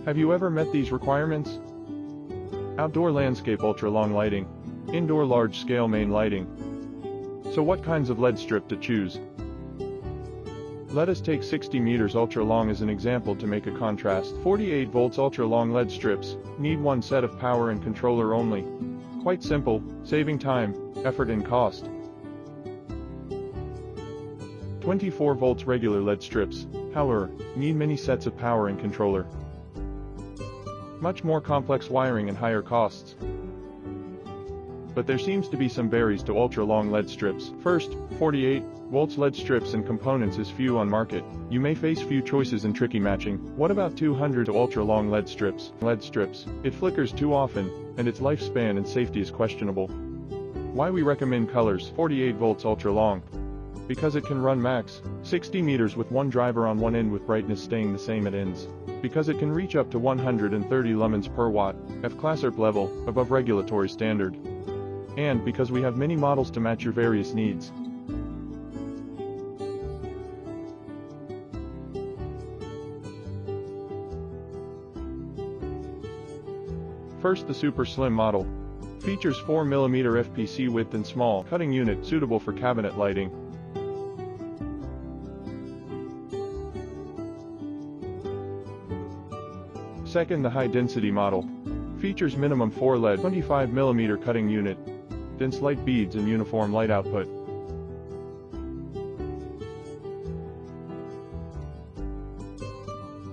Have you ever met these requirements? Outdoor landscape ultra-long lighting, indoor large-scale main lighting. So what kinds of LED strip to choose? Let us take 60 meters ultra-long as an example to make a contrast. 48 volts ultra-long LED strips need one set of power and controller only. Quite simple, saving time, effort and cost. 24 volts regular LED strips, however, need many sets of power and controller. Much more complex wiring and higher costs. But there seems to be some barriers to ultra-long LED strips. First, 48 volts LED strips and components is few on market. You may face few choices and tricky matching. What about 200 to ultra-long LED strips? LED strips, it flickers too often, and its lifespan and safety is questionable. Why we recommend colors 48 volts ultra-long? Because it can run max 60 meters with one driver on one end with brightness staying the same at ends. Because it can reach up to 130 lumens per watt, F-class ERP level, above regulatory standard. And because we have many models to match your various needs. First, the super slim model. Features 4mm FPC width and small cutting unit suitable for cabinet lighting. Second, the high density model. Features minimum 4 LED 25mm cutting unit, dense light beads and uniform light output.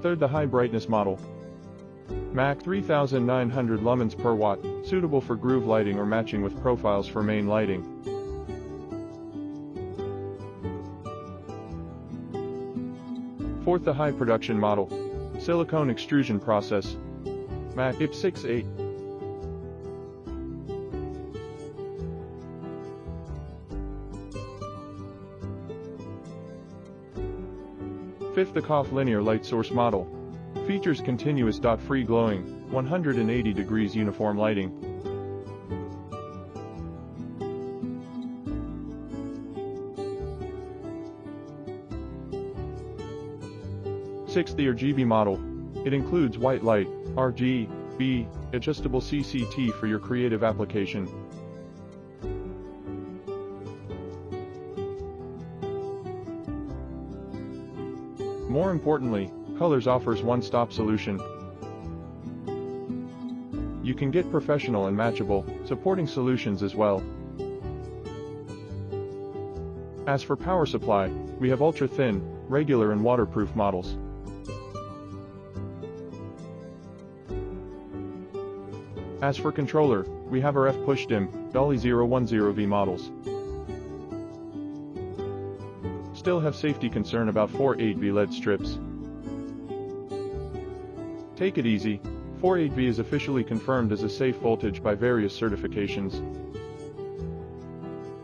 Third, the high brightness model. Mac 3900 lumens per watt, suitable for groove lighting or matching with profiles for main lighting. Fourth, the high production model. Silicone extrusion process. Mac IP68. Fifth, the COF linear light source model. Features continuous dot-free glowing, 180 degrees uniform lighting. Sixth, the RGB model. It includes white light, RGB, adjustable CCT for your creative application. More importantly, Colors offers one-stop solution. You can get professional and matchable, supporting solutions as well. As for power supply, we have ultra-thin, regular and waterproof models. As for controller, we have our F-push dim, Dolly 010V models. Still have safety concern about 48V LED strips. Take it easy, 48V is officially confirmed as a safe voltage by various certifications.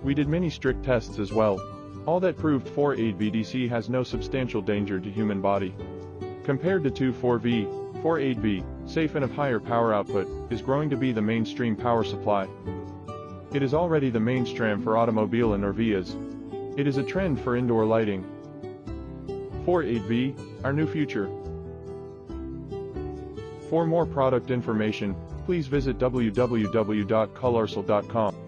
We did many strict tests as well. All that proved 48V DC has no substantial danger to human body. Compared to 24V, 48V, safe and of higher power output, is growing to be the mainstream power supply. It is already the mainstream for automobile and RVs. It is a trend for indoor lighting. 48V, our new future. For more product information, please visit www.colorsl.com.